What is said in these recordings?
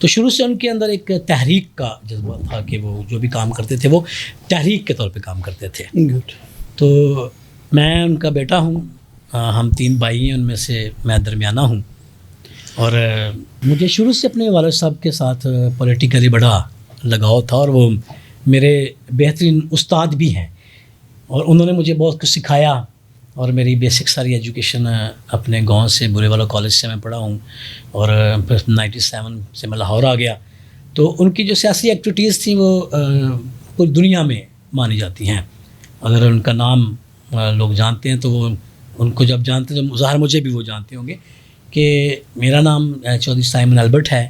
تو شروع سے ان کے اندر ایک تحریک کا جذبہ تھا کہ وہ جو بھی کام کرتے تھے وہ تحریک کے طور پہ کام کرتے تھے. گڈ. تو میں ان کا بیٹا ہوں, ہم 3 بھائی ہیں, ان میں سے میں درمیانہ ہوں, اور مجھے شروع سے اپنے والد صاحب کے ساتھ پولیٹیکلی بڑا لگاؤ تھا, اور وہ میرے بہترین استاد بھی ہیں, اور انہوں نے مجھے بہت کچھ سکھایا, اور میری بیسک ساری ایجوکیشن اپنے گاؤں سے بورے والا کالج سے میں پڑھا ہوں, اور پھر 97 سے میں لاہور آ گیا. تو ان کی جو سیاسی ایکٹیویٹیز تھیں وہ پوری دنیا میں مانی جاتی ہیں. اگر ان کا نام لوگ جانتے ہیں تو وہ ان کو جب جانتے ہیں تو ظاہر مجھے بھی وہ جانتے ہوں گے کہ میرا نام چودھری سائمن البرٹ ہے.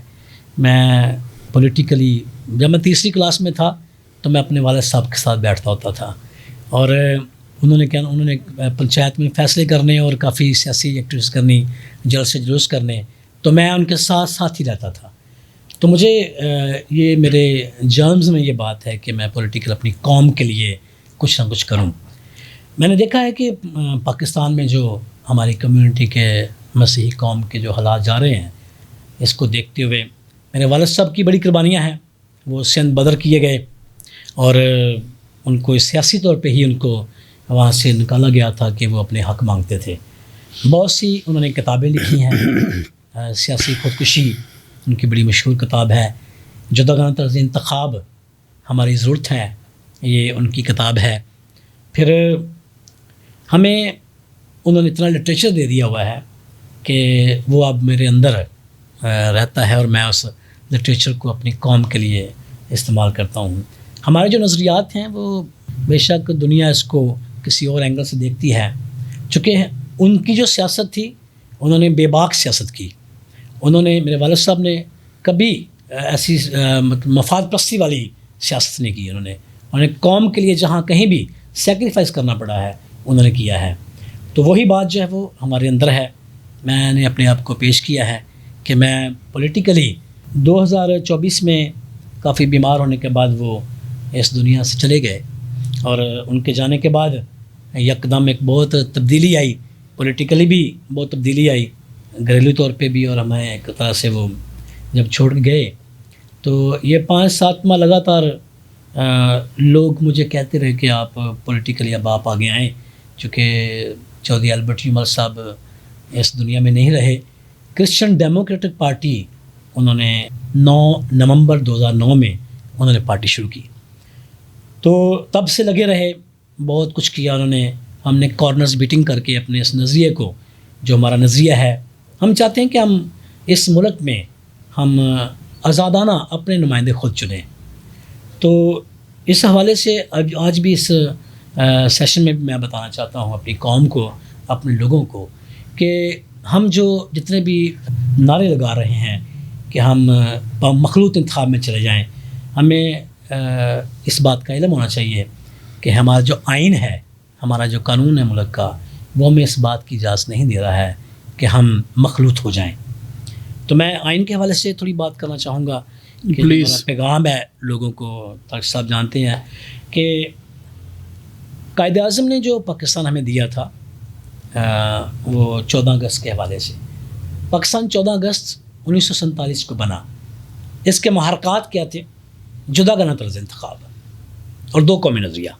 میں پولیٹیکلی جب میں تیسری کلاس میں تھا تو میں اپنے والد صاحب کے ساتھ بیٹھتا ہوتا تھا, اور انہوں نے پنچایت میں فیصلے کرنے اور کافی سیاسی ایکٹیویٹیز کرنی, جلسے جلوس کرنے, تو میں ان کے ساتھ ساتھ ہی رہتا تھا. تو مجھے یہ میرے جرمز میں یہ بات ہے کہ میں پولیٹیکل اپنی قوم کے لیے کچھ نہ کچھ کروں. میں نے دیکھا ہے کہ پاکستان میں جو ہماری کمیونٹی کے مسیحی قوم کے جو حالات جا رہے ہیں, اس کو دیکھتے ہوئے میرے والد صاحب کی بڑی قربانیاں ہیں. وہ سندھ بدر کیے گئے, اور ان کو سیاسی طور پہ ہی ان کو وہاں سے نکالا گیا تھا کہ وہ اپنے حق مانگتے تھے. بہت سی انہوں نے کتابیں لکھی ہیں, سیاسی خودکشی ان کی بڑی مشہور کتاب ہے, جداگانہ طرز انتخاب ہماری ضرورت ہے, یہ ان کی کتاب ہے. پھر ہمیں انہوں نے اتنا لٹریچر دے دیا ہوا ہے کہ وہ اب میرے اندر رہتا ہے, اور میں اس لٹریچر کو اپنی قوم کے لیے استعمال کرتا ہوں. ہمارے جو نظریات ہیں وہ بے شک دنیا اس کو کسی اور اینگل سے دیکھتی ہے, چونکہ ان کی جو سیاست تھی انہوں نے بے باک سیاست کی. انہوں نے, میرے والد صاحب نے کبھی ایسی مفاد پرستی والی سیاست نہیں کی. انہوں نے قوم کے لیے جہاں کہیں بھی سیکریفائز کرنا پڑا ہے انہوں نے کیا ہے. تو وہی بات جو ہے وہ ہمارے اندر ہے. میں نے اپنے آپ کو پیش کیا ہے کہ میں پولیٹیکلی 2024 میں کافی بیمار ہونے کے بعد وہ اس دنیا سے چلے گئے, اور ان کے جانے کے بعد یکدم ایک بہت تبدیلی آئی, پولیٹیکلی بھی بہت تبدیلی آئی, گھریلو طور پہ بھی. اور ہمیں ایک طرح سے وہ جب چھوڑ گئے تو یہ 5-7 ماہ لگاتار لوگ مجھے کہتے رہے کہ آپ پولیٹیکلی اب آپ آگے آئیں, چونکہ چودھری البرٹ یومل صاحب اس دنیا میں نہیں رہے. کرسچن ڈیموکریٹک پارٹی انہوں نے 9 نومبر 2009 میں انہوں نے پارٹی شروع کی, تو تب سے لگے رہے, بہت کچھ کیا انہوں نے. ہم نے کارنرز بیٹنگ کر کے اپنے اس نظریے کو, جو ہمارا نظریہ ہے, ہم چاہتے ہیں کہ ہم اس ملک میں ہم آزادانہ اپنے نمائندے خود چنیں. تو اس حوالے سے آج بھی اس سیشن میں میں بتانا چاہتا ہوں اپنی قوم کو, اپنے لوگوں کو, کہ ہم جو جتنے بھی نعرے لگا رہے ہیں کہ ہم مخلوط انتخاب میں چلے جائیں, ہمیں اس بات کا علم ہونا چاہیے کہ ہمارا جو آئین ہے, ہمارا جو قانون ہے ملک کا, وہ ہمیں اس بات کی اجازت نہیں دے رہا ہے کہ ہم مخلوط ہو جائیں. تو میں آئین کے حوالے سے تھوڑی بات کرنا چاہوں گا کہ میرا پیغام ہے لوگوں کو. طارق صاحب جانتے ہیں کہ قائد اعظم نے جو پاکستان ہمیں دیا تھا وہ 14 اگست کے حوالے سے. پاکستان 14 اگست 1947 کو بنا. اس کے محرکات کیا تھے؟ جداگانہ طرز انتخاب اور 2 قومی نظریہ.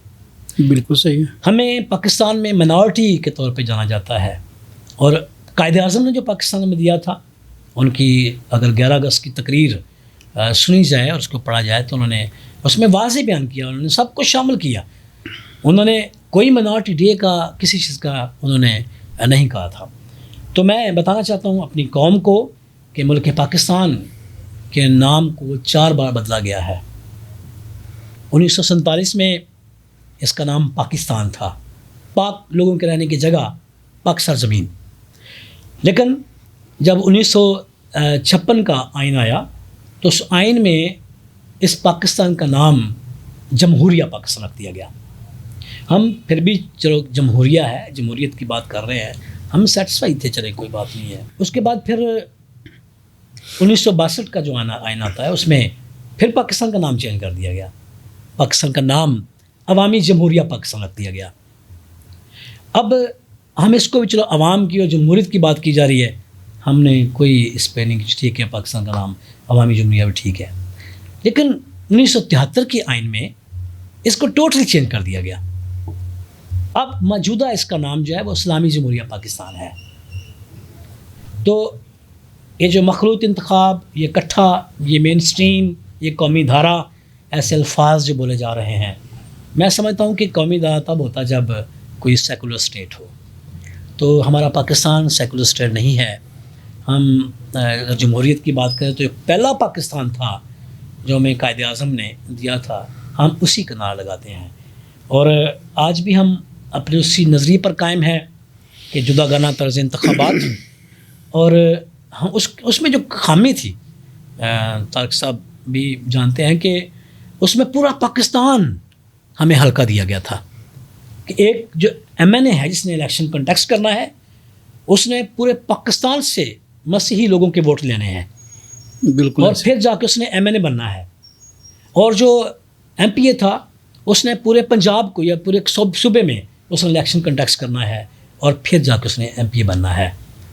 بالکل صحیح ہے. ہمیں پاکستان میں منارٹی کے طور پہ جانا جاتا ہے, اور قائد اعظم نے جو پاکستان میں دیا تھا, ان کی اگر 11 اگست کی تقریر سنی جائے اور اس کو پڑھا جائے تو انہوں نے اس میں واضح بیان کیا, انہوں نے سب کچھ شامل کیا. انہوں نے کوئی منارٹی ڈے کا کسی چیز کا انہوں نے نہیں کہا تھا. تو میں بتانا چاہتا ہوں اپنی قوم کو کہ ملک پاکستان کے نام کو 4 بار بدلا گیا ہے. 1947 میں اس کا نام پاکستان تھا, پاک لوگوں کے رہنے کی جگہ, پاک سرزمین. لیکن جب 1956 کا آئین آیا تو اس آئین میں اس پاکستان کا نام جمہوریہ پاکستان رکھ دیا گیا. ہم پھر بھی چلو جمہوریہ ہے, جمہوریت کی بات کر رہے ہیں, ہم سیٹسفائی تھے, چلے کوئی بات نہیں ہے. اس کے بعد پھر 1962 کا جو آئین آتا ہے اس میں پھر پاکستان کا نام چینج کر دیا گیا. پاکستان کا نام عوامی جمہوریہ پاکستان رکھ دیا گیا. اب ہم اس کو بھی چلو عوام کی اور جمہوریت کی بات کی جا رہی ہے, ہم نے کوئی اس پہ نہیں کہ ٹھیک ہے پاکستان کا نام عوامی جمہوریہ بھی ٹھیک ہے، لیکن 1973 کے آئین میں اس کو ٹوٹلی چینج کر دیا گیا. اب موجودہ اس کا نام جو ہے وہ اسلامی جمہوریہ پاکستان ہے. تو یہ جو مخلوط انتخاب، یہ کٹھا، یہ مین سٹریم، یہ قومی دھارا، ایسے الفاظ جو بولے جا رہے ہیں، میں سمجھتا ہوں کہ قومی دھارا تب ہوتا جب کوئی سیکولر اسٹیٹ ہو. تو ہمارا پاکستان سیکولر اسٹیٹ نہیں ہے. ہم اگر جمہوریت کی بات کریں تو یہ پہلا پاکستان تھا جو ہمیں قائد اعظم نے دیا تھا، ہم اسی کا نعرہ لگاتے ہیں. اور آج بھی ہم اپنے اسی نظریے پر قائم ہے کہ جداگانہ طرز انتخابات. اور ہم اس میں جو خامی تھی، طارق صاحب بھی جانتے ہیں کہ اس میں پورا پاکستان ہمیں ہلکا دیا گیا تھا کہ ایک جو ایم این اے ہے جس نے الیکشن کنٹیسٹ کرنا ہے، اس نے پورے پاکستان سے مسیحی لوگوں کے ووٹ لینے ہیں، بالکل، اور پھر جا کے اس نے ایم این اے بننا ہے. اور جو ایم پی اے تھا اس نے پورے پنجاب کو یا پورے صوبے میں اس نے الیکشن کنٹیکٹ کرنا ہے، اور پھر جا کے اس نے ایم پی اے بننا ہے.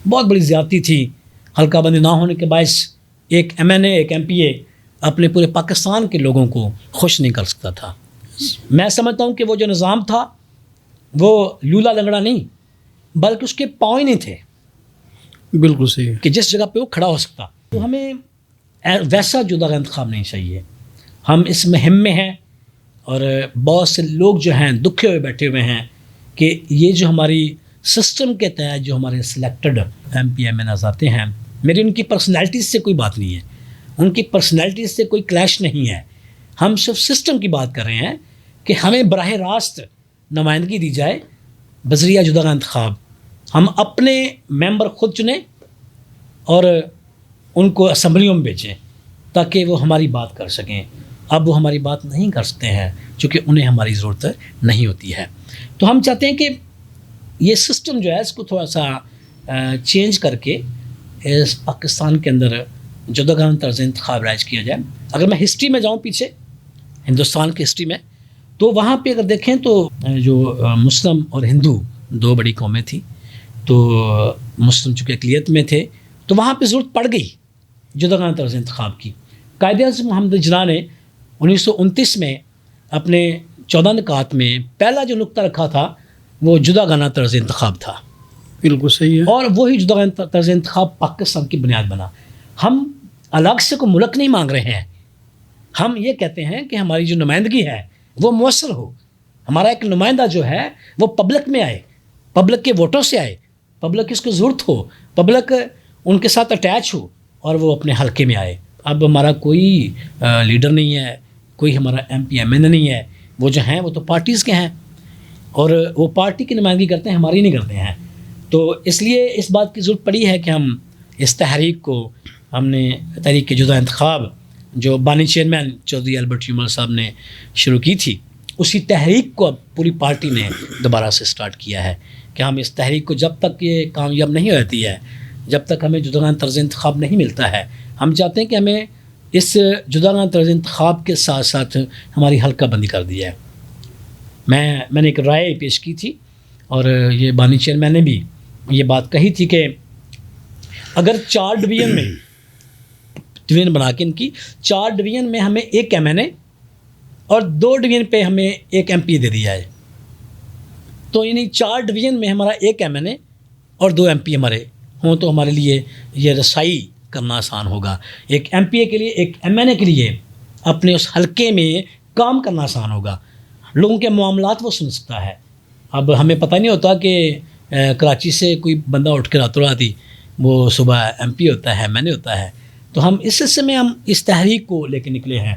بہت بڑی زیادتی تھی. حلقہ بندی نہ ہونے کے باعث ایک ایم این اے، ایک ایم پی اے اپنے پورے پاکستان کے لوگوں کو خوش نہیں کر سکتا تھا. میں سمجھتا ہوں کہ وہ جو نظام تھا وہ لولا لنگڑا نہیں، بلکہ اس کے پاؤں ہی نہیں تھے. بالکل صحیح کہ جس جگہ پہ وہ کھڑا ہو سکتا. تو ہمیں ویسا جدا انتخاب نہیں چاہیے. ہم اس مہم میں ہیں، اور بہت سے لوگ جو ہیں دکھے ہوئے بیٹھے ہوئے ہیں کہ یہ جو ہماری سسٹم کے تحت جو ہمارے selected M P M N As آتے ہیں، میری ان کی پرسنالٹیز سے کوئی بات نہیں ہے، ان کی پرسنالٹیز سے کوئی کلیش نہیں ہے. ہم صرف سسٹم کی بات کر رہے ہیں کہ ہمیں براہ راست نمائندگی دی جائے بذریعہ جدا انتخاب. ہم اپنے ممبر خود چنیں اور ان کو اسمبلیوں میں بھیجیں تاکہ وہ ہماری بات کر سکیں. اب وہ ہماری بات نہیں کر سکتے ہیں چونکہ انہیں ہماری ضرورت نہیں ہوتی ہے. تو ہم چاہتے ہیں کہ یہ سسٹم جو ہے اس کو تھوڑا سا چینج کر کے اس پاکستان کے اندر جداگانہ طرز انتخاب رائج کیا جائے. اگر میں ہسٹری میں جاؤں پیچھے، ہندوستان کی ہسٹری میں، تو وہاں پہ اگر دیکھیں تو جو مسلم اور ہندو دو بڑی قومیں تھیں، تو مسلم چونکہ اقلیت میں تھے تو وہاں پہ ضرورت پڑ گئی جداگانہ طرز انتخاب کی. قائد اعظم محمد جناح نے 1929 میں اپنے 14 نکات میں پہلا جو نقطہ رکھا تھا وہ جداگانہ طرز انتخاب تھا. بالکل صحیح ہے. اور وہی جداگانہ طرز انتخاب پاکستان کی بنیاد بنا. ہم الگ سے کوئی ملک نہیں مانگ رہے ہیں، ہم یہ کہتے ہیں کہ ہماری جو نمائندگی ہے وہ مؤثر ہو. ہمارا ایک نمائندہ جو ہے وہ پبلک میں آئے، پبلک کے ووٹوں سے آئے، پبلک اس کو ضرورت ہو، پبلک ان کے ساتھ اٹیچ ہو اور وہ اپنے حلقے میں آئے. اب ہمارا کوئی لیڈر نہیں ہے، کوئی ہمارا ایم پی ایم این اے نہیں ہے. وہ جو ہیں وہ تو پارٹیز کے ہیں اور وہ پارٹی کی نمائندگی کرتے ہیں، ہماری نہیں کرتے ہیں. تو اس لیے اس بات کی ضرورت پڑی ہے کہ ہم اس تحریک کو، ہم نے تحریک کے جدا انتخاب جو بانی چیئرمین چودھری البرٹ یومل صاحب نے شروع کی تھی، اسی تحریک کو اب پوری پارٹی نے دوبارہ سے سٹارٹ کیا ہے کہ ہم اس تحریک کو جب تک یہ کامیاب نہیں ہوتی ہے، جب تک ہمیں جداگانہ طرز انتخاب نہیں ملتا ہے، ہم چاہتے ہیں کہ ہمیں اس جداگانہ طرز انتخاب کے ساتھ ساتھ ہماری حلقہ بندی کر دی ہے. میں نے ایک رائے پیش کی تھی اور یہ بانی چیئرمین نے بھی یہ بات کہی تھی کہ اگر 4 ڈویژن میں ڈویژن بنا کے ان کی 4 ڈویژن میں ہمیں ایک ایم این اے اور 2 ڈویژن پہ ہمیں ایک ایم پی دے دیا ہے، تو یعنی 4 ڈویژن میں ہمارا ایک ایم این اے اور 2 ایم پی ہمارے ہوں تو ہمارے لیے یہ رسائی کرنا آسان ہوگا. ایک ایم پی اے کے لیے، ایک ایم این اے کے لیے اپنے اس حلقے میں کام کرنا آسان ہوگا، لوگوں کے معاملات وہ سن سکتا ہے. اب ہمیں پتہ نہیں ہوتا کہ کراچی سے کوئی بندہ اٹھ کے راتوں رات ہی وہ صبح ایم پی ہوتا ہے، ایم این اے ہوتا ہے. تو ہم اس سلسلے میں ہم اس تحریک کو لے کے نکلے ہیں.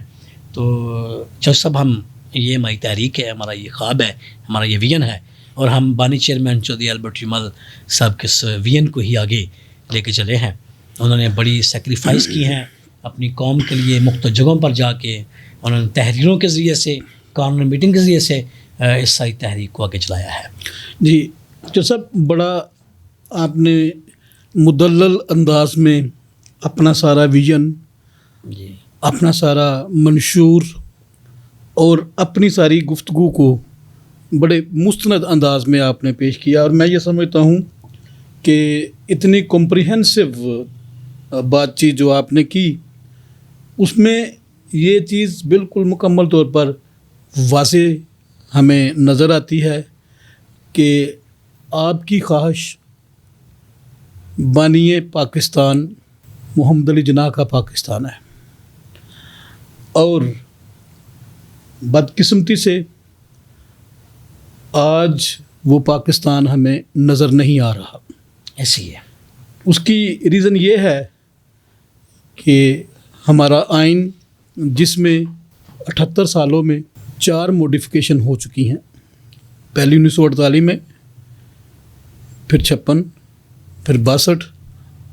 تو جو سب ہم، یہ ہماری تحریک ہے، ہمارا یہ خواب ہے، ہمارا یہ ویژن ہے، اور ہم بانی چیئرمین چودھری البرٹ یومل صاحب کے اس ویژن کو ہی آگے لے کے چلے ہیں. انہوں نے بڑی سیکریفائس کی ہیں اپنی قوم کے لیے، مختلف جگہوں پر جا کے انہوں نے تحریروں کے ذریعے سے، قانون میٹنگ کے ذریعے سے اس ساری تحریک کو آگے چلایا ہے. جی جو سب بڑا آپ نے مدلل انداز میں اپنا سارا ویژن، جی، اپنا سارا منشور اور اپنی ساری گفتگو کو بڑے مستند انداز میں آپ نے پیش کیا، اور میں یہ سمجھتا ہوں کہ اتنی کمپریہنسو بات چیت جو آپ نے کی اس میں یہ چیز بالکل مکمل طور پر واضح ہمیں نظر آتی ہے کہ آپ کی خواہش بانی پاکستان محمد علی جناح کا پاکستان ہے، اور بدقسمتی سے آج وہ پاکستان ہمیں نظر نہیں آ رہا۔ ایسی ہے، اس کی ریزن یہ ہے کہ ہمارا آئین جس میں 78 سالوں میں 4 موڈیفیکیشن ہو چکی ہیں، پہلی 1948 میں، پھر 56، پھر 62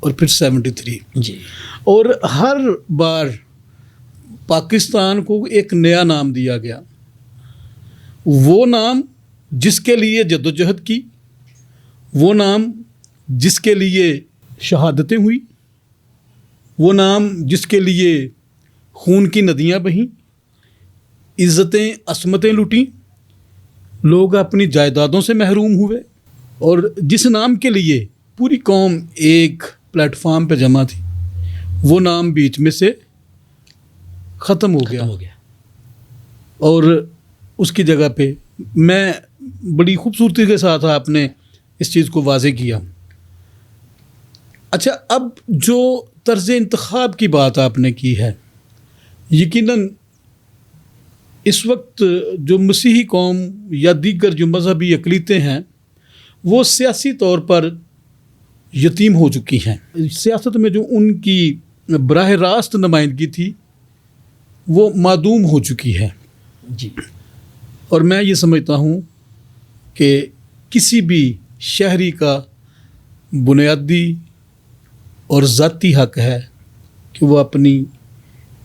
اور پھر 73 جی، اور ہر بار پاکستان کو ایک نیا نام دیا گیا، وہ نام جس کے لیے جدوجہد کی، وہ نام جس کے لیے شہادتیں ہوئی، وہ نام جس کے لیے خون کی ندیاں بہیں، عزتیں عصمتیں لوٹیں، لوگ اپنی جائیدادوں سے محروم ہوئے، اور جس نام کے لیے پوری قوم ایک پلیٹ فارم پہ جمع تھی، وہ نام بیچ میں سے ختم ہو گیا۔ اور اس کی جگہ پہ میں بڑی خوبصورتی کے ساتھ آپ نے اس چیز کو واضح کیا۔ اچھا، اب جو طرز انتخاب کی بات آپ نے کی ہے، یقیناً اس وقت جو مسیحی قوم یا دیگر جو مذہبی اقلیتیں ہیں وہ سیاسی طور پر یتیم ہو چکی ہیں۔ سیاست میں جو ان کی براہ راست نمائندگی تھی وہ معدوم ہو چکی ہے۔ جی، اور میں یہ سمجھتا ہوں کہ کسی بھی شہری کا بنیادی اور ذاتی حق ہے کہ وہ اپنی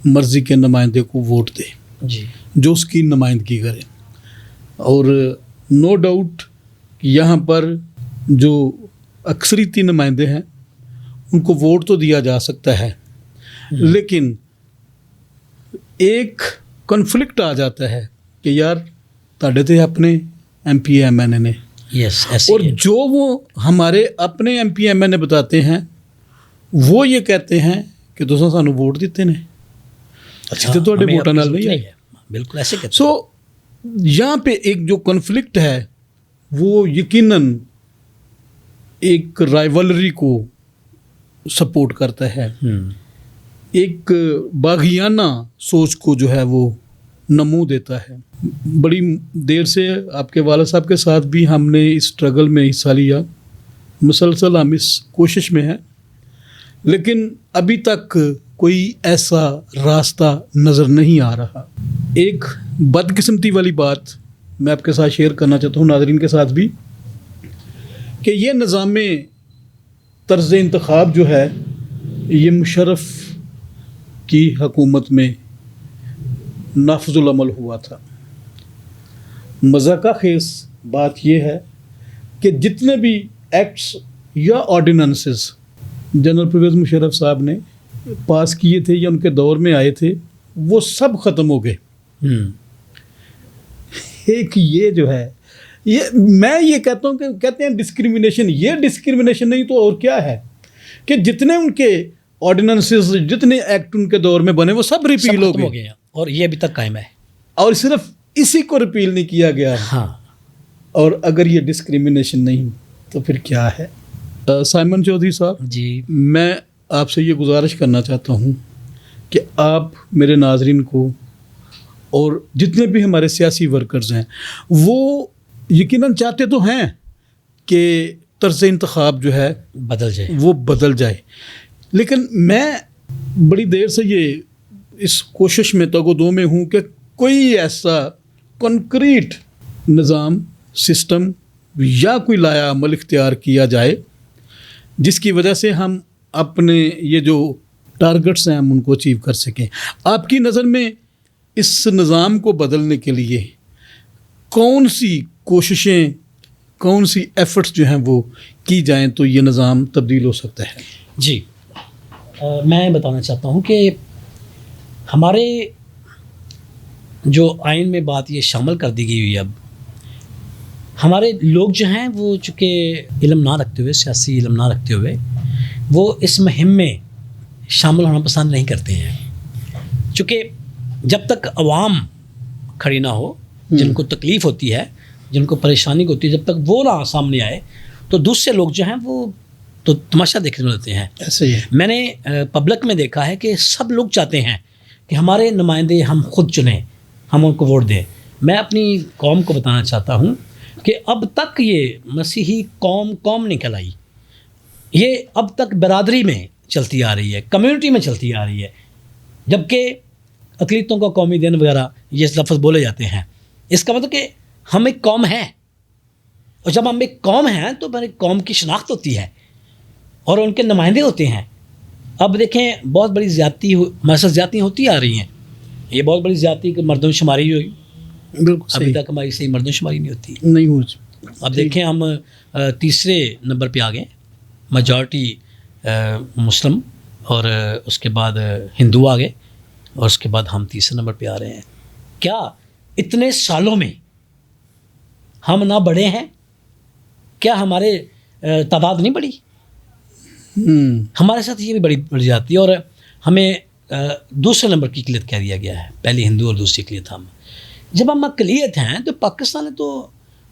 مرضی کے نمائندے کو ووٹ دے، جی، جو اس کی نمائندگی کرے۔ اور نو ڈاؤٹ یہاں پر جو اکثریتی نمائندے ہیں ان کو ووٹ تو دیا جا سکتا ہے، لیکن ایک کنفلکٹ آ جاتا ہے کہ یار تاڑے تھے اپنے ایم پی ایم این اے نے، یس، ایسی اور ہے۔ جو وہ ہمارے اپنے ایم پی ایم این اے بتاتے ہیں وہ یہ کہتے ہیں کہ دوستوں سانو ووٹ دیتے ہیں، اچھی تو ہمیں ووٹاں اپنی نال ضرورت نہیں ہے۔ بالکل ایسے کہتے ہیں۔ سو یہاں پہ ایک جو کنفلکٹ ہے وہ یقیناً ایک رائیولری کو سپورٹ کرتا ہے، ایک باغیانہ سوچ کو جو ہے وہ نمو دیتا ہے۔ بڑی دیر سے آپ کے والد صاحب کے ساتھ بھی ہم نے اس اسٹرگل میں حصہ لیا، مسلسل ہم اس کوشش میں ہیں، لیکن ابھی تک کوئی ایسا راستہ نظر نہیں آ رہا۔ ایک بدقسمتی والی بات میں آپ کے ساتھ شیئر کرنا چاہتا ہوں، ناظرین کے ساتھ بھی، کہ یہ نظام طرز انتخاب جو ہے یہ مشرف کی حکومت میں نافذ العمل ہوا تھا۔ مذاقہ خیز بات یہ ہے کہ جتنے بھی ایکٹس یا آرڈیننسز جنرل پرویز مشرف صاحب نے پاس کیے تھے یا ان کے دور میں آئے تھے وہ سب ختم ہو گئے۔ ایک یہ جو ہے، یہ میں یہ کہتا ہوں کہ کہتے ہیں ڈسکریمنیشن، یہ ڈسکریمنیشن نہیں تو اور کیا ہے کہ جتنے ان کے آرڈیننسز، جتنے ایکٹ ان کے دور میں بنے وہ سب ریپیل ہو گئے ہیں، اور یہ ابھی تک قائم ہے، اور صرف اسی کو ریپیل نہیں کیا گیا ہے۔ ہاں، اور اگر یہ ڈسکریمنیشن نہیں تو پھر کیا ہے؟ سائمن چودھری صاحب، جی، میں آپ سے یہ گزارش کرنا چاہتا ہوں کہ آپ میرے ناظرین کو اور جتنے بھی ہمارے سیاسی ورکرز ہیں وہ یقیناً چاہتے تو ہیں کہ طرز انتخاب جو ہے بدل جائے، وہ بدل جائے، لیکن میں بڑی دیر سے یہ اس کوشش میں تگ و دو میں ہوں کہ کوئی ایسا کنکریٹ نظام، سسٹم یا کوئی لایا عمل اختیار کیا جائے جس کی وجہ سے ہم اپنے یہ جو ٹارگٹس ہیں ہم ان کو اچیو کر سکیں۔ آپ کی نظر میں اس نظام کو بدلنے کے لیے کون سی کوششیں، کون سی ایفرٹس جو ہیں وہ کی جائیں تو یہ نظام تبدیل ہو سکتا ہے؟ جی، میں بتانا چاہتا ہوں کہ ہمارے جو آئین میں بات یہ شامل کر دی گئی ہوئی اب ہمارے لوگ جو ہیں وہ چونکہ علم نہ رکھتے ہوئے، سیاسی علم نہ رکھتے ہوئے، وہ اس مہم میں شامل ہونا پسند نہیں کرتے ہیں، چونکہ جب تک عوام کھڑی نہ ہو، جن کو تکلیف ہوتی ہے، جن کو پریشانی ہوتی ہے، جب تک وہ نہ سامنے آئے تو دوسرے لوگ جو ہیں وہ تو تماشا دیکھنے میں ہوتے ہیں. ایسے ہی ہے. میں نے پبلک میں دیکھا ہے کہ سب لوگ چاہتے ہیں کہ ہمارے نمائندے ہم خود چنیں، ہم ان کو ووٹ دیں. میں اپنی قوم کو بتانا چاہتا ہوں کہ اب تک یہ مسیحی قوم نہیں کہلائی، یہ اب تک برادری میں چلتی آ رہی ہے، کمیونٹی میں چلتی آ رہی ہے، جبکہ اقلیتوں کا قومی دن وغیرہ یہ لفظ بولے جاتے ہیں. اس کا مطلب کہ ہم ایک قوم ہیں، اور جب ہم ایک قوم ہیں تو ہماری قوم کی شناخت ہوتی ہے اور ان کے نمائندے ہوتے ہیں. اب دیکھیں بہت بڑی زیادتی ہمارے ساتھ زیادتیاں ہوتی آ رہی ہیں. یہ بہت بڑی زیادتی کہ مردم شماری ہوئی، بالکل ابھی تک ہماری صحیح مردم شماری نہیں ہوتی. نہیں ہو. اب دیکھیں ہم تیسرے نمبر پہ آ گئے، میجارٹی مسلم، اور اس کے بعد ہندو آ گئے، اور اس کے بعد ہم تیسرے نمبر پہ آ رہے ہیں. کیا اتنے سالوں میں ہم نہ بڑھے ہیں؟ کیا ہمارے تعداد نہیں بڑھی؟ ہمارے ساتھ یہ بھی بڑی جاتی ہے، اور ہمیں دوسرے نمبر کی اقلیت کہہ دیا گیا ہے. پہلی ہندو اور دوسری اقلیت ہم. جب ہم اقلیت ہیں تو پاکستان نے تو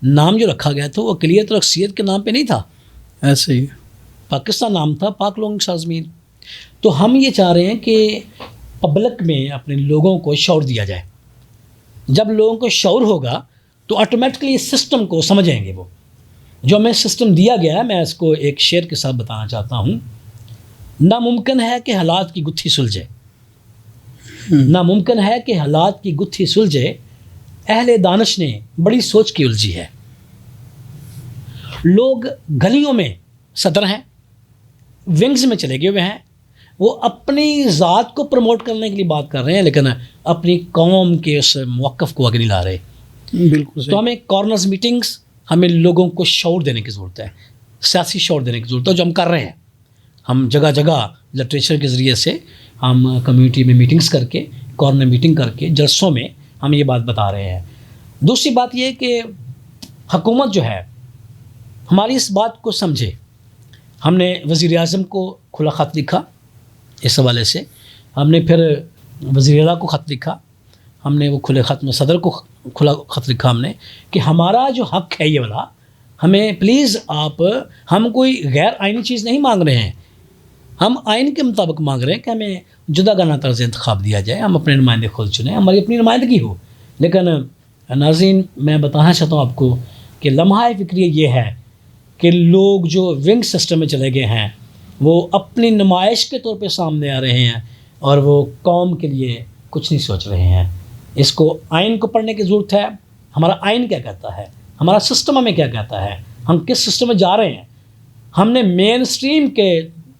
نام جو رکھا گیا تھا وہ اقلیت اور اکثریت کے نام پہ نہیں تھا. ایسے ہی پاکستان نام تھا پاک لوگوں کی سرزمین. تو ہم یہ چاہ رہے ہیں کہ پبلک میں اپنے لوگوں کو شعور دیا جائے. جب لوگوں کو شعور ہوگا تو آٹومیٹکلی اس سسٹم کو سمجھیں گے. وہ جو ہمیں سسٹم دیا گیا ہے، میں اس کو ایک شعر کے ساتھ بتانا چاہتا ہوں. ناممکن ہے کہ حالات کی گتھی سلجھے، ناممکن ہے کہ حالات کی گتھی سلجھے، اہل دانش نے بڑی سوچ کی الجھی ہے. لوگ گلیوں میں صدر ہیں، ونگز میں چلے گئے ہوئے ہیں، وہ اپنی ذات کو پروموٹ کرنے کے لیے بات کر رہے ہیں، لیکن اپنی قوم کے اس موقف کو آگے نہیں لا رہے. بالکل. تو ہمیں کارنرز میٹنگز، ہمیں لوگوں کو شعور دینے کی ضرورت ہے، سیاسی شعور دینے کی ضرورت ہے، جو ہم کر رہے ہیں. ہم جگہ جگہ لٹریچر کے ذریعے سے، ہم کمیونٹی میں میٹنگز کر کے، کارنر میٹنگ کر کے، جلسوں میں ہم یہ بات بتا رہے ہیں. دوسری بات یہ کہ حکومت جو ہے ہماری اس بات کو سمجھے. ہم نے وزیر اعظم کو کھلا خط لکھا اس حوالے سے، ہم نے پھر وزیر اعلیٰ کو خط لکھا، ہم نے وہ کھلے خط میں صدر کو کھلا خط لکھا ہم نے کہ ہمارا جو حق ہے یہ والا، ہمیں پلیز آپ، ہم کوئی غیر آئینی چیز نہیں مانگ رہے ہیں، ہم آئین کے مطابق مانگ رہے ہیں کہ ہمیں جداگانہ طرز انتخاب دیا جائے، ہم اپنے نمائندے خود چنیں، ہماری اپنی نمائندگی ہو. لیکن ناظرین میں بتانا چاہتا ہوں آپ کو کہ لمحہ فکریہ یہ ہے کہ لوگ جو ونگ سسٹم میں چلے گئے ہیں وہ اپنی نمائش کے طور پہ سامنے آ رہے ہیں، اور وہ قوم کے لیے کچھ نہیں سوچ رہے ہیں. اس کو آئین کو پڑھنے کی ضرورت ہے. ہمارا آئین کیا کہتا ہے، ہمارا سسٹم ہمیں کیا کہتا ہے، ہم کس سسٹم میں جا رہے ہیں. ہم نے مین اسٹریم کے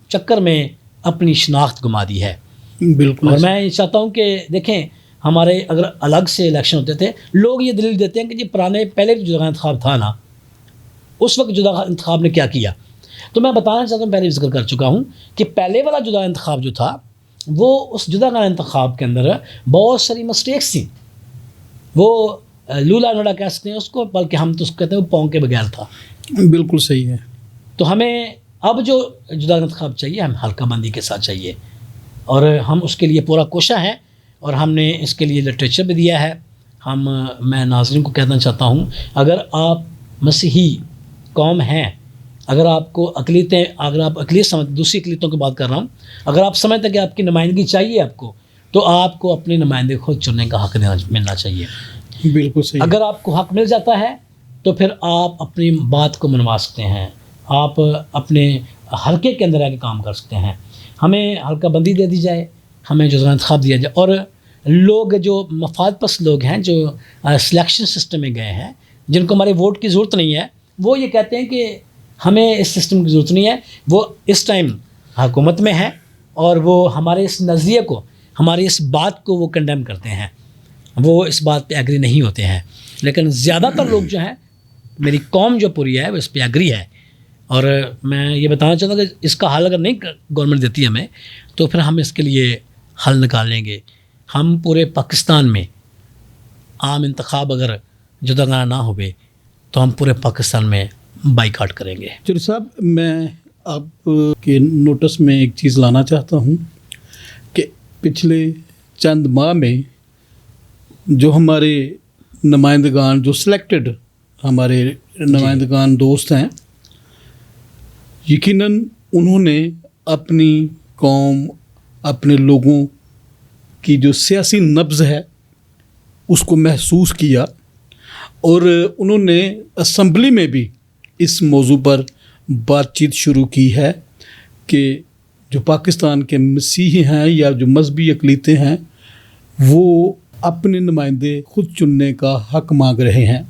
چکر میں اپنی شناخت گما دی ہے. بالکل. اور میں یہ چاہتا ہوں کہ دیکھیں ہمارے اگر الگ سے الیکشن ہوتے تھے، لوگ یہ دلیل دیتے ہیں کہ جی پہلے جو جدہ انتخاب تھا نا، اس وقت جدہ انتخاب نے کیا کیا. تو میں بتانا چاہتا ہوں، پہلے ذکر کر چکا ہوں کہ پہلے والا جدہ انتخاب جو تھا وہ اس جدہ انتخاب کے اندر بہت ساری مسٹیکس تھیں. وہ لولا نوڑا کہہ سکتے ہیں اس کو، بلکہ ہم تو اس کو کہتے ہیں وہ پاؤں کے بغیر تھا. بالکل صحیح ہے. تو ہمیں اب جو جدہ انتخاب چاہیے ہم حلقہ بندی کے ساتھ چاہیے، اور ہم اس کے لیے پورا کوشاں ہیں، اور ہم نے اس کے لیے لٹریچر بھی دیا ہے. میں ناظرین کو کہنا چاہتا ہوں، اگر آپ مسیحی قوم ہیں، اگر آپ کو اقلیتیں، اگر آپ اقلیت سمجھ، دوسری اقلیتوں کی بات کر رہا ہوں، اگر آپ سمجھتے ہیں کہ آپ کی نمائندگی چاہیے آپ کو، تو آپ کو اپنے نمائندے خود چننے کا حق ملنا چاہیے. بالکل صحیح. اگر آپ کو حق مل جاتا ہے تو پھر آپ اپنی بات کو منوا سکتے ہیں، آپ اپنے حلقے کے اندر آ کے کام کر سکتے ہیں. ہمیں حلقہ بندی دے دی جائے، ہمیں جو انتخاب دیا جائے، اور لوگ جو مفاد پرست لوگ ہیں جو سلیکشن سسٹم میں گئے ہیں، جن کو ہمارے ووٹ کی ضرورت نہیں ہے، وہ یہ کہتے ہیں کہ ہمیں اس سسٹم کی ضرورت نہیں ہے. وہ اس ٹائم حکومت میں ہے اور وہ ہمارے اس نظریے کو، ہماری اس بات کو وہ کنڈیم کرتے ہیں، وہ اس بات پہ ایگری نہیں ہوتے ہیں. لیکن زیادہ تر لوگ جو ہیں، میری قوم جو پوری ہے وہ اس پہ ایگری ہے. اور میں یہ بتانا چاہتا ہوں کہ اس کا حل اگر نہیں گورنمنٹ دیتی ہے ہمیں، تو پھر ہم اس کے لیے حل نکالیں گے. ہم پورے پاکستان میں عام انتخاب اگر جداگانہ نہ ہوئے تو ہم پورے پاکستان میں بائیکاٹ کریں گے. چلو صاحب، میں آپ کے نوٹس میں ایک چیز لانا چاہتا ہوں کہ پچھلے چند ماہ میں جو ہمارے نمائندگان، جو سلیکٹڈ ہمارے نمائندگان دوست ہیں، یقیناً انہوں نے اپنی قوم، اپنے لوگوں کی جو سیاسی نبض ہے اس کو محسوس کیا، اور انہوں نے اسمبلی میں بھی اس موضوع پر بات چیت شروع کی ہے کہ جو پاکستان کے مسیحی ہیں یا جو مذہبی اقلیتیں ہیں وہ اپنے نمائندے خود چننے کا حق مانگ رہے ہیں،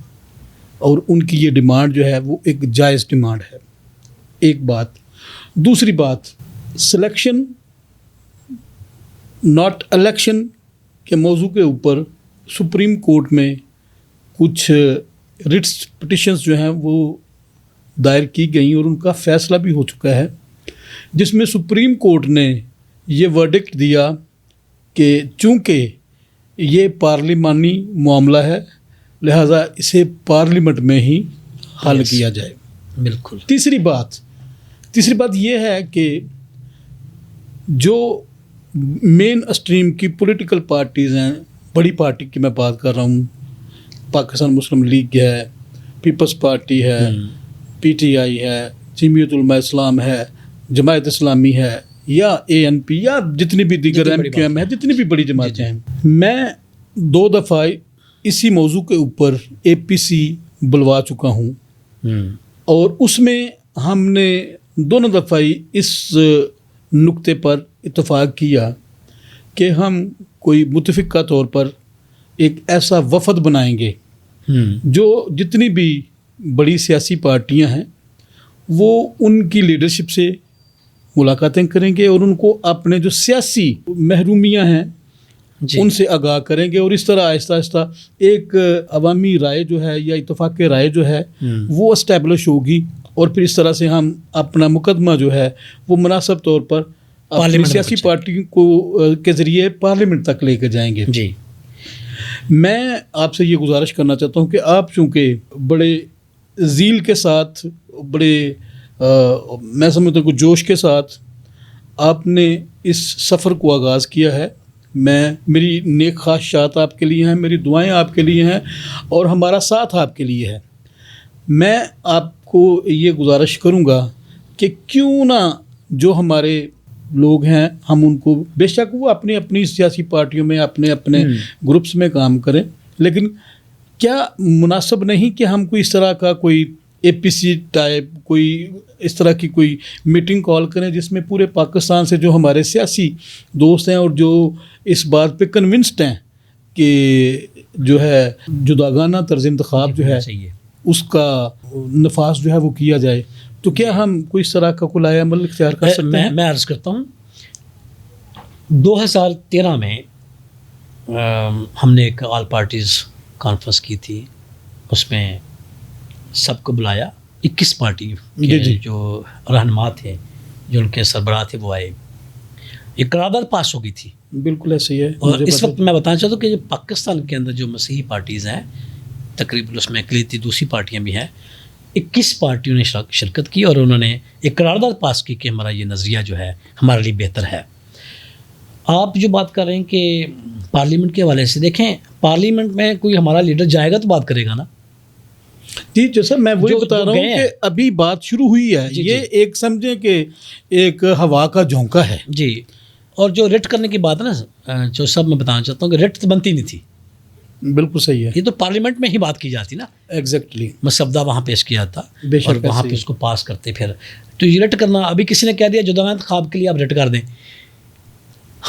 اور ان کی یہ ڈیمانڈ جو ہے وہ ایک جائز ڈیمانڈ ہے. ایک بات. دوسری بات، سلیکشن ناٹ الیکشن کے موضوع کے اوپر سپریم کورٹ میں کچھ ریٹس پٹیشنز جو ہیں وہ دائر کی گئیں، اور ان کا فیصلہ بھی ہو چکا ہے، جس میں سپریم کورٹ نے یہ ورڈکٹ دیا کہ چونکہ یہ پارلیمانی معاملہ ہے لہٰذا اسے پارلیمنٹ میں ہی حل کیا جائے. بالکل. تیسری بات یہ ہے کہ جو مین اسٹریم کی پولیٹیکل پارٹیز ہیں، بڑی پارٹی کی میں بات کر رہا ہوں، پاکستان مسلم لیگ ہے، پیپلز پارٹی ہے، پی ٹی آئی ہے، جمعیت علماء اسلام ہے، جماعت اسلامی ہے، یا اے این پی، یا جتنی بھی دیگر ایم کیو ایم ہے، جتنی بھی بڑی جماعتیں ہیں. میں 2 دفعہ اسی موضوع کے اوپر اے پی سی بلوا چکا ہوں، اور اس میں ہم نے دونوں دفعہ اس نقطے پر اتفاق کیا کہ ہم کوئی متفقہ طور پر ایک ایسا وفد بنائیں گے جو جتنی بھی بڑی سیاسی پارٹیاں ہیں وہ ان کی لیڈرشپ سے ملاقاتیں کریں گے، اور ان کو اپنے جو سیاسی محرومیاں ہیں ان سے آگاہ کریں گے، اور اس طرح آہستہ آہستہ ایک عوامی رائے جو ہے یا اتفاق رائے جو ہے وہ اسٹیبلش ہوگی، اور پھر اس طرح سے ہم اپنا مقدمہ جو ہے وہ مناسب طور پر اپنی سیاسی پارٹی کو کے ذریعے پارلیمنٹ تک لے کے جائیں گے. جی. میں آپ سے یہ گزارش کرنا چاہتا ہوں کہ آپ چونکہ بڑے ذیل کے ساتھ، بڑے میں سمجھتا ہوں کہ جوش کے ساتھ آپ نے اس سفر کو آغاز کیا ہے، میری نیک خواہشات آپ کے لیے ہیں، میری دعائیں آپ کے لیے ہیں، اور ہمارا ساتھ آپ کے لیے ہے. میں آپ کو یہ گزارش کروں گا کہ کیوں نہ جو ہمارے لوگ ہیں ہم ان کو، بے شک وہ اپنی اپنی سیاسی پارٹیوں میں اپنے اپنے گروپس میں کام کریں، لیکن کیا مناسب نہیں کہ ہم کوئی اس طرح کا کوئی اے پی سی ٹائپ کوئی اس طرح کی کوئی میٹنگ کال کریں جس میں پورے پاکستان سے جو ہمارے سیاسی دوست ہیں اور جو اس بات پہ کنونسڈ ہیں کہ جو ہے جداگانہ طرز انتخاب جو ہے اس کا نفاذ جو ہے وہ کیا جائے. تو کیا ہم کوئی اس طرح کا کلائے عمل اختیار کر سکتے ہیں؟ میں عرض کرتا ہوں، 2013 میں ہم نے ایک آل پارٹیز کانفرنس کی تھی، اس میں سب کو بلایا، 21 پارٹی کے جو رہنما تھے، جو ان کے سربراہ تھے وہ آئے، ایک قرارداد پاس ہو گئی تھی. بالکل ایسے ہی ہے. اور اس وقت میں بتانا چاہتا ہوں کہ پاکستان کے اندر جو مسیحی پارٹیز ہیں، تقریباً اس میں اقلیتی دوسری پارٹیاں بھی ہیں، 21 پارٹیوں نے شرکت کی، اور انہوں نے ایک قرارداد پاس کی کہ ہمارا یہ نظریہ جو ہے ہمارے لیے بہتر ہے. آپ جو بات کر رہے ہیں کہ پارلیمنٹ کے حوالے سے، دیکھیں پارلیمنٹ میں کوئی ہمارا لیڈر جائے گا تو بات کرے گا نا. جی جیسا میں وہی بتا رہا ہوں کہ ابھی بات شروع ہوئی ہے. یہ ایک سمجھیں کہ ایک ہوا کا جھونکا ہے. جی. اور جو ریٹ کرنے کی بات ہے نا، جو سب میں بتانا چاہتا ہوں کہ ریٹ تو بنتی نہیں تھی. بالکل صحیح ہے. یہ تو پارلیمنٹ میں ہی بات کی جاتی نا. ایگزیکٹلی. مسودہ وہاں پیش کیا تھا اور وہاں پہ اس کو پاس کرتے. پھر تو یہ ریٹ کرنا، ابھی کسی نے کہہ دیا جداگانہ انتخاب کے لیے آپ ریٹ کر دیں.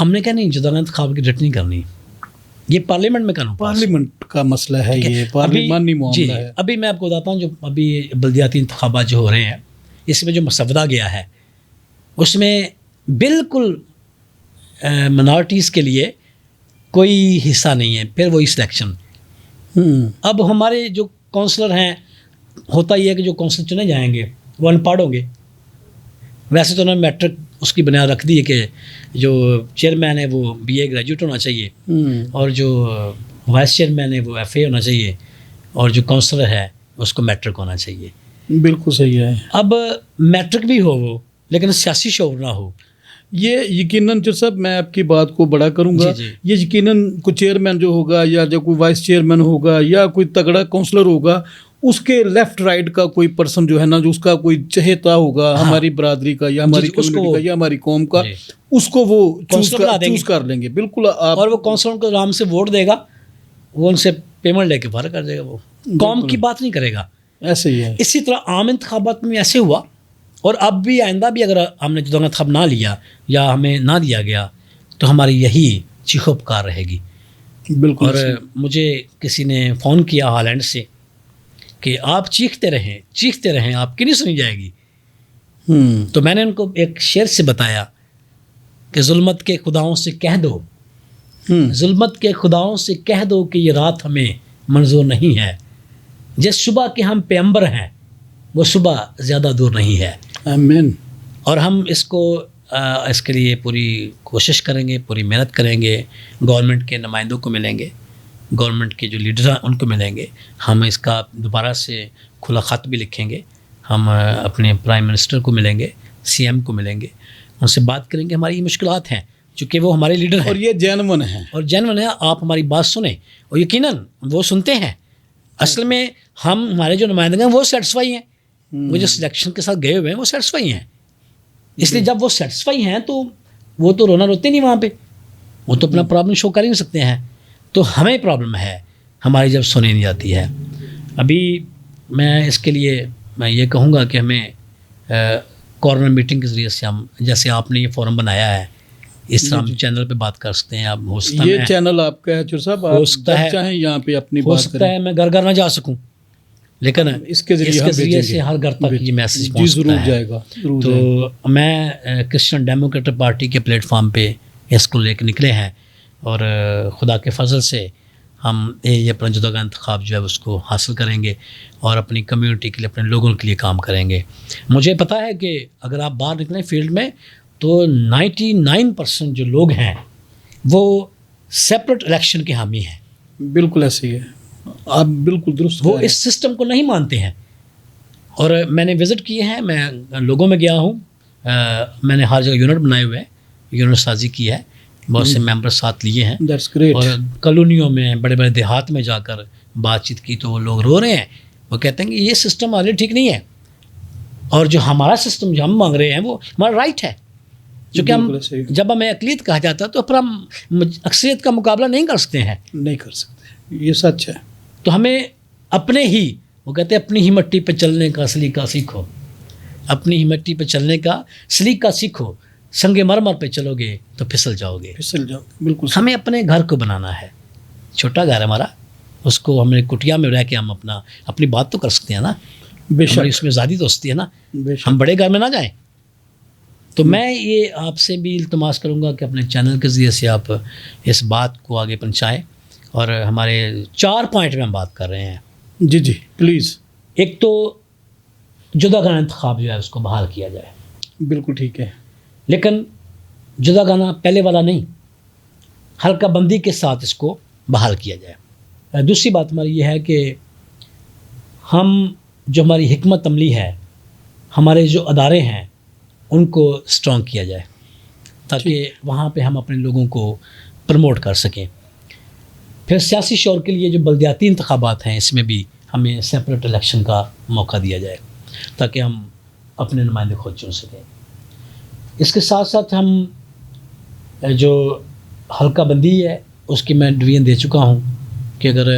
ہم نے کہا نہیں، جداگانہ انتخاب کی ریٹ نہیں کرنی، یہ پارلیمنٹ میں کرنا. پارلیمنٹ کا مسئلہ ہے، یہ پارلیمانی معاملہ ہے. ابھی میں آپ کو بتاتا ہوں، جو ابھی بلدیاتی انتخابات جو ہو رہے ہیں، اس میں جو مسودہ گیا ہے اس میں بالکل منارٹیز کے لیے کوئی حصہ نہیں ہے. پھر وہی سلیکشن. اب ہمارے جو کونسلر ہیں، ہوتا یہ ہے کہ جو کونسلر چنے جائیں گے وہ ان پڑھ ہوں گے. ویسے تو انہوں نے میٹرک اس کی بنیاد رکھ دی ہے کہ جو چیئرمین ہے وہ بی اے گریجویٹ ہونا چاہیے، اور جو وائس چیئرمین ہے وہ ایف اے ہونا چاہیے، اور جو کونسلر ہے اس کو میٹرک ہونا چاہیے. بالکل صحیح ہے. اب میٹرک بھی ہو وہ لیکن سیاسی شعور نہ ہو. یہ یقیناً جو صاحب میں آپ کی بات کو بڑا کروں گا. یہ یقیناً کوئی چیئرمین جو ہوگا یا جو کوئی وائس چیئرمین ہوگا یا کوئی تگڑا کونسلر ہوگا, اس کے لیفٹ رائٹ کا کوئی پرسن جو ہے نا, جو اس کا کوئی چہیتا ہوگا ہماری برادری کا یا ہماری کمیونٹی کا یا ہماری قوم کا, اس کو وہ چوز کر لیں گے. بالکل. اور وہ کونسلر کو آرام سے ووٹ دے گا, وہ ان سے پیمنٹ لے کے فارغ کر دے گا, وہ قوم کی بات نہیں کرے گا. ایسے ہی ہے. اسی طرح عام انتخابات میں ایسے ہوا, اور اب بھی آئندہ بھی اگر ہم نے جدوگانہ انتخاب نہ لیا یا ہمیں نہ دیا گیا تو ہماری یہی چیخو پکار رہے گی. بالکل. اور مجھے کسی نے فون کیا ہالینڈ سے کہ آپ چیختے رہیں, آپ کی نہیں سنی جائے گی. تو میں نے ان کو ایک شعر سے بتایا کہ ظلمت کے خداؤں سے کہہ دو, ظلمت کے خداؤں سے کہہ دو کہ یہ رات ہمیں منظور نہیں ہے, جس صبح کے ہم پیغمبر ہیں وہ صبح زیادہ دور نہیں ہے. آمین. اور ہم اس کے لیے پوری کوشش کریں گے, پوری محنت کریں گے. گورنمنٹ کے نمائندوں کو ملیں گے, گورنمنٹ کے جو لیڈر ہیں ان کو ملیں گے. ہم اس کا دوبارہ سے کھلا خط بھی لکھیں گے. ہم اپنے پرائم منسٹر کو ملیں گے, سی ایم کو ملیں گے, ان سے بات کریں گے. ہماری یہ مشکلات ہیں چونکہ وہ ہمارے لیڈر ہیں اور یہ جینون ہیں, آپ ہماری بات سنیں. اور یقیناً وہ سنتے ہیں. اصل میں ہمارے جو نمائندے ہیں وہ سیٹسفائی ہیں, وہ جو سلیکشن کے ساتھ گئے ہوئے ہیں وہ سیٹسفائی ہیں. اس لیے جب وہ سیٹسفائی ہیں تو وہ تو رونا روتے نہیں وہاں پہ, وہ تو اپنا پرابلم شو کر ہی نہیں سکتے ہیں. تو ہمیں پرابلم ہے ہماری جب سنی نہیں جاتی ہے. ابھی میں اس کے لیے میں یہ کہوں گا کہ ہمیں کارنر میٹنگ کے ذریعے سے ہم, جیسے آپ نے یہ فورم بنایا ہے, اس طرح ہم چینل پہ بات کر سکتے ہیں. آپ ہو سکتا ہے یہ چینل آپ کا ہے چور صاحب, آپ چاہیں یہاں پہ اپنی ہو سکتا ہے میں گھر گھر نہ جا سکوں, لیکن اس کے ذریعے سے ہر گھر تک یہ میسج پہنچ ضرور جائے گا. تو میں کرسچن ڈیموکریٹک پارٹی کے پلیٹ فارم پہ اس کو لے کے نکلے ہیں, اور خدا کے فضل سے ہم یہ اپنا جدوگانہ انتخاب جو ہے اس کو حاصل کریں گے اور اپنی کمیونٹی کے لیے, اپنے لوگوں کے لیے کام کریں گے. مجھے پتہ ہے کہ اگر آپ باہر نکلیں فیلڈ میں تو 99% جو لوگ ہیں وہ سیپریٹ الیکشن کے حامی ہیں. بالکل ایسے ہی ہے, آپ بالکل درست. وہ اس سسٹم کو نہیں مانتے ہیں. اور میں نے وزٹ کیے ہیں, میں لوگوں میں گیا ہوں, میں نے ہر جگہ یونٹ بنائے ہوئے ہیں, یونٹ سازی کی ہے, بہت سے ممبر ساتھ لیے ہیں. اور کالونیوں میں, بڑے بڑے دیہات میں جا کر بات چیت کی تو وہ لوگ رو رہے ہیں. وہ کہتے ہیں کہ یہ سسٹم آگے ٹھیک نہیں ہے, اور جو ہمارا سسٹم جو ہم مانگ رہے ہیں وہ ہمارا رائٹ ہے. چونکہ ہم جب ہمیں اقلیت کہا جاتا ہے تو پھر ہم اکثریت کا مقابلہ نہیں کر سکتے ہیں. نہیں کر سکتے, یہ سچ ہے. تو ہمیں اپنے ہی, وہ کہتے ہیں اپنی ہی مٹی پہ چلنے کا سلیقہ سیکھو, اپنی ہی مٹی پہ چلنے کا سلیقہ سیکھو, سنگ مرمر پہ چلو گے تو پھسل جاؤ گے. بالکل. ہمیں اپنے گھر کو بنانا ہے, چھوٹا گھر ہے ہمارا, اس کو ہم نے کٹیا میں رہ کے ہم اپنی بات تو کر سکتے ہیں نا. بے شک اس میں آزادی تو ہوتی ہے نا, ہم بڑے گھر میں نہ جائیں. تو میں یہ آپ سے بھی التماس کروں گا کہ اپنے چینل کے ذریعے سے آپ اس بات کو آگے پہنچائیں. اور ہمارے 4 پوائنٹ میں ہم بات کر رہے ہیں. جی پلیز. ایک تو جدوگانہ انتخاب جو ہے اس کو بحال کیا جائے. بالکل ٹھیک ہے, لیکن جدوگانہ پہلے والا نہیں, حلقہ بندی کے ساتھ اس کو بحال کیا جائے. دوسری بات ہماری یہ ہے کہ ہم جو ہماری حکمت عملی ہے, ہمارے جو ادارے ہیں ان کو اسٹرانگ کیا جائے تاکہ وہاں پہ ہم اپنے لوگوں کو پروموٹ کر سکیں. پھر سیاسی شعور کے لیے جو بلدیاتی انتخابات ہیں اس میں بھی ہمیں سیپریٹ الیکشن کا موقع دیا جائے تاکہ ہم اپنے نمائندے خود چن سکیں. اس کے ساتھ ساتھ ہم جو حلقہ بندی ہے اس کی میں ڈویژن دے چکا ہوں کہ اگر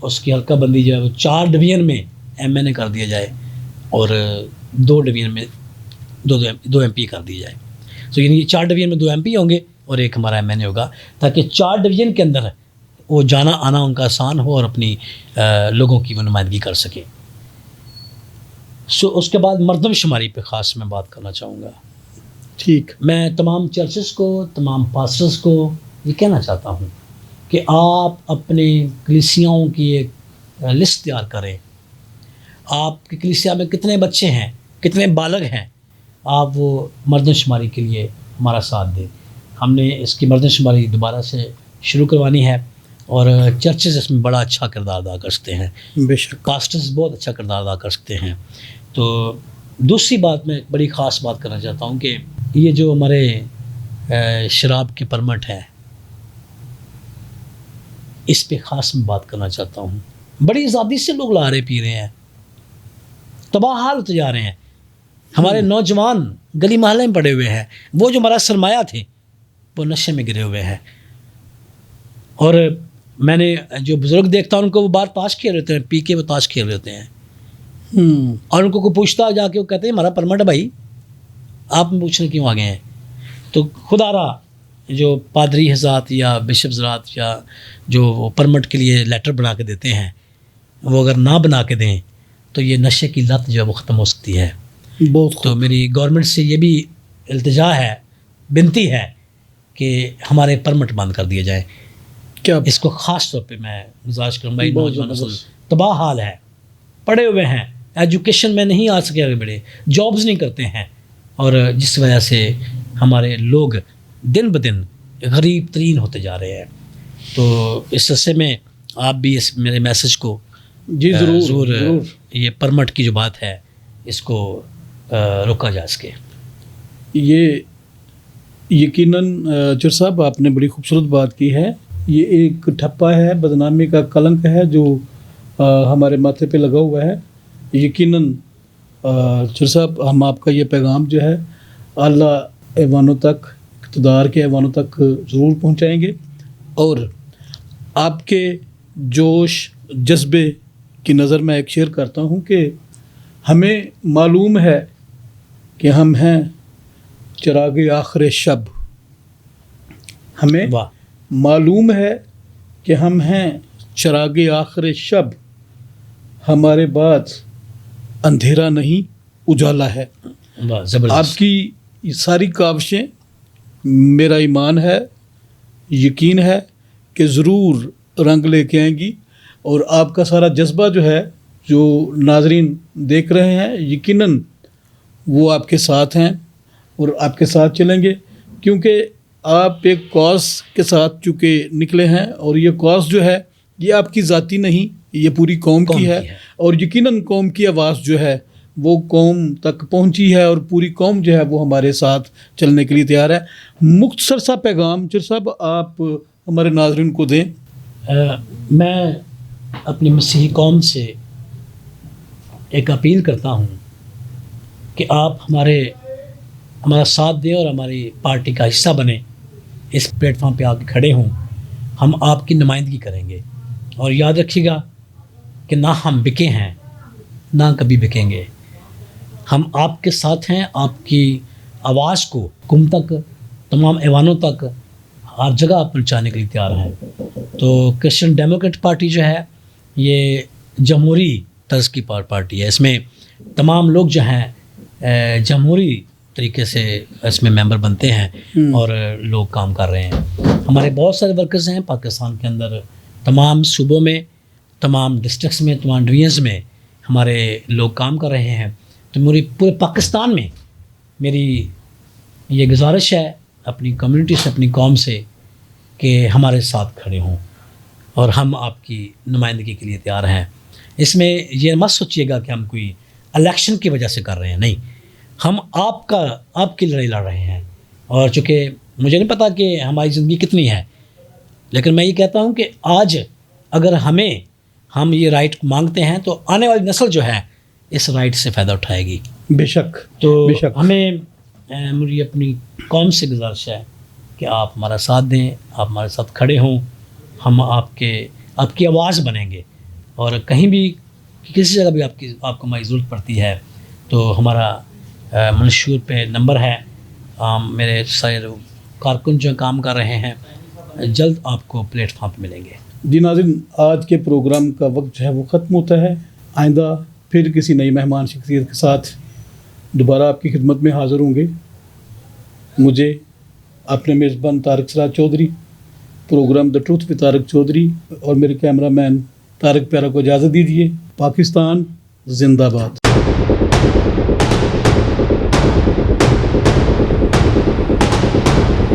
اس کی حلقہ بندی جو ہے وہ 4 ڈویژن میں MNA کر دیا جائے اور 2 ڈویژن میں 2 MP کر دی جائے. تو یعنی 4 ڈویژن میں 2 MP ہوں گے اور 1 ہمارا MNA ہوگا تاکہ 4 ڈویژن کے اندر وہ جانا آنا ان کا آسان ہو اور اپنی لوگوں کی وہ نمائندگی کر سکیں. اس کے بعد مردم شماری پہ خاص میں بات کرنا چاہوں گا. ٹھیک. میں تمام چرچز کو, تمام پاسٹرز کو یہ کہنا چاہتا ہوں کہ آپ اپنے کلیسیاؤں کی ایک لسٹ تیار کریں. آپ کی کلیسیا میں کتنے بچے ہیں, کتنے بالغ ہیں, آپ وہ مردم شماری کے لیے ہمارا ساتھ دیں. ہم نے اس کی مردم شماری دوبارہ سے شروع کروانی ہے اور چرچز اس میں بڑا اچھا کردار ادا کر سکتے ہیں، بے شک پاسٹرز بہت اچھا کردار ادا کر سکتے ہیں۔ تو دوسری بات میں بڑی خاص بات کرنا چاہتا ہوں کہ یہ جو ہمارے شراب کی پرمٹ ہے، اس پہ خاص میں بات کرنا چاہتا ہوں۔ بڑی آزادی سے لوگ لا رہے پی رہے ہیں، تباہ حال ہوتے جا رہے ہیں، ہمارے نوجوان گلی محلے میں پڑے ہوئے ہیں، وہ جو ہمارا سرمایہ تھے وہ نشے میں گرے ہوئے ہیں۔ اور میں نے جو بزرگ دیکھتا ہوں ان کو وہ باہر تاش کھیل رہتے ہیں، پی کے وہ تاش کھیل رہتے ہیں، اور ان کو کوئی پوچھتا جا کے وہ کہتے ہیں ہمارا پرمٹ ہے بھائی، آپ پوچھنے کیوں آگے ہیں؟ تو خدا را جو پادری حضرات یا بشپ حضرات یا جو وہ پرمٹ کے لیے لیٹر بنا کے دیتے ہیں، وہ اگر نہ بنا کے دیں تو یہ نشے کی لت جو ہے وہ ختم ہو سکتی ہے۔ بہت تو میری گورنمنٹ سے یہ بھی التجا ہے، بنتی ہے کہ ہمارے پرمٹ بند کر دیے جائیں۔ کیا اس کو خاص طور پہ میں گزارش کروں بھائی، بہت نوجوان نسل زبردست۔ تباہ حال ہے، پڑھے ہوئے ہیں، ایجوکیشن میں نہیں آ سکے آگے بڑھے، جابز نہیں کرتے ہیں، اور جس وجہ سے ہمارے لوگ دن بدن غریب ترین ہوتے جا رہے ہیں۔ تو اس سلسلے میں آپ بھی اس میرے میسج کو جی ضرور یہ پرمٹ کی جو بات ہے اس کو روکا جا سکے۔ یہ یقیناً چر صاحب آپ نے بڑی خوبصورت بات کی ہے۔ یہ ایک ٹھپا ہے، بدنامی کا کلنک ہے جو ہمارے ماتھے پہ لگا ہوا ہے۔ یقیناً چر صاحب ہم آپ کا یہ پیغام جو ہے اعلیٰ ایوانوں تک، اقتدار کے ایوانوں تک ضرور پہنچائیں گے، اور آپ کے جوش جذبے کی نظر میں ایک شعر کرتا ہوں کہ ہمیں معلوم ہے کہ ہم ہیں چراغ آخر شب، ہمیں واہ، معلوم ہے کہ ہم ہیں چراغ آخر شب، ہمارے بعد اندھیرا نہیں اجالا ہے۔ واہ، آپ زبردست۔ کی یہ ساری کاوشیں میرا ایمان ہے، یقین ہے کہ ضرور رنگ لے کے آئیں گی، اور آپ کا سارا جذبہ جو ہے، جو ناظرین دیکھ رہے ہیں، یقیناً وہ آپ کے ساتھ ہیں اور آپ کے ساتھ چلیں گے، کیونکہ آپ ایک کاز کے ساتھ چونکہ نکلے ہیں، اور یہ کاز جو ہے یہ آپ کی ذاتی نہیں، یہ پوری قوم کی ہے، اور یقیناً قوم کی آواز جو ہے وہ قوم تک پہنچی ہے، اور پوری قوم جو ہے وہ ہمارے ساتھ چلنے کے لیے تیار ہے۔ مختصر سا پیغام چر صاحب آپ ہمارے ناظرین کو دیں۔ میں اپنی مسیحی قوم سے ایک اپیل کرتا ہوں کہ آپ ہمارا ساتھ دیں اور ہماری پارٹی کا حصہ بنیں، اس پلیٹ فارم پہ آ کے کھڑے ہوں، ہم آپ کی نمائندگی کریں گے، اور یاد رکھیے گا کہ نہ ہم بکے ہیں نہ کبھی بکیں گے، ہم آپ کے ساتھ ہیں، آپ کی آواز کو حکومت تک، تمام ایوانوں تک، ہر جگہ پہنچانے کے لیے تیار ہیں۔ تو کرسچن ڈیموکریٹ پارٹی جو ہے یہ جمہوری طرز کی پارٹی ہے، اس میں تمام لوگ جو ہیں جمہوری طریقے سے اس میں ممبر بنتے ہیں اور لوگ کام کر رہے ہیں۔ ہمارے بہت سارے ورکرز ہیں پاکستان کے اندر، تمام صوبوں میں، تمام ڈسٹرکٹس میں، تمام ڈویژنز میں ہمارے لوگ کام کر رہے ہیں۔ تو میری پورے پاکستان میں میری یہ گزارش ہے اپنی کمیونٹی سے، اپنی قوم سے، کہ ہمارے ساتھ کھڑے ہوں اور ہم آپ کی نمائندگی کے لیے تیار ہیں۔ اس میں یہ مت سوچیے گا کہ ہم کوئی الیکشن کی وجہ سے کر رہے ہیں، نہیں، ہم آپ کی لڑائی لڑ رہے ہیں، اور چونکہ مجھے نہیں پتا کہ ہماری زندگی کتنی ہے، لیکن میں یہ کہتا ہوں کہ آج اگر ہم یہ رائٹ مانگتے ہیں تو آنے والی نسل جو ہے اس رائٹ سے فائدہ اٹھائے گی۔ بے شک، تو بے شک ہمیں میری اپنی قوم سے گزارش ہے کہ آپ ہمارا ساتھ دیں، آپ ہمارے ساتھ کھڑے ہوں، ہم آپ کی آواز بنیں گے، اور کہیں بھی کسی جگہ بھی آپ کو ہماری ضرورت پڑتی ہے تو ہمارا منشور پہ نمبر ہے، میرے سارے کارکن جو کام کر رہے ہیں، جلد آپ کو پلیٹ فارم پہ ملیں گے۔ جی ناظرین، آج کے پروگرام کا وقت جو ہے وہ ختم ہوتا ہے۔ آئندہ پھر کسی نئی مہمان شخصیت کے ساتھ دوبارہ آپ کی خدمت میں حاضر ہوں گے۔ مجھے اپنے میزبان Tariq Siraj Chaudhry, programme the truth with Tariq Chaudhry, اور میرے کیمرہ مین طارق پیارا کو اجازت دیجیے۔ پاکستان زندہ باد۔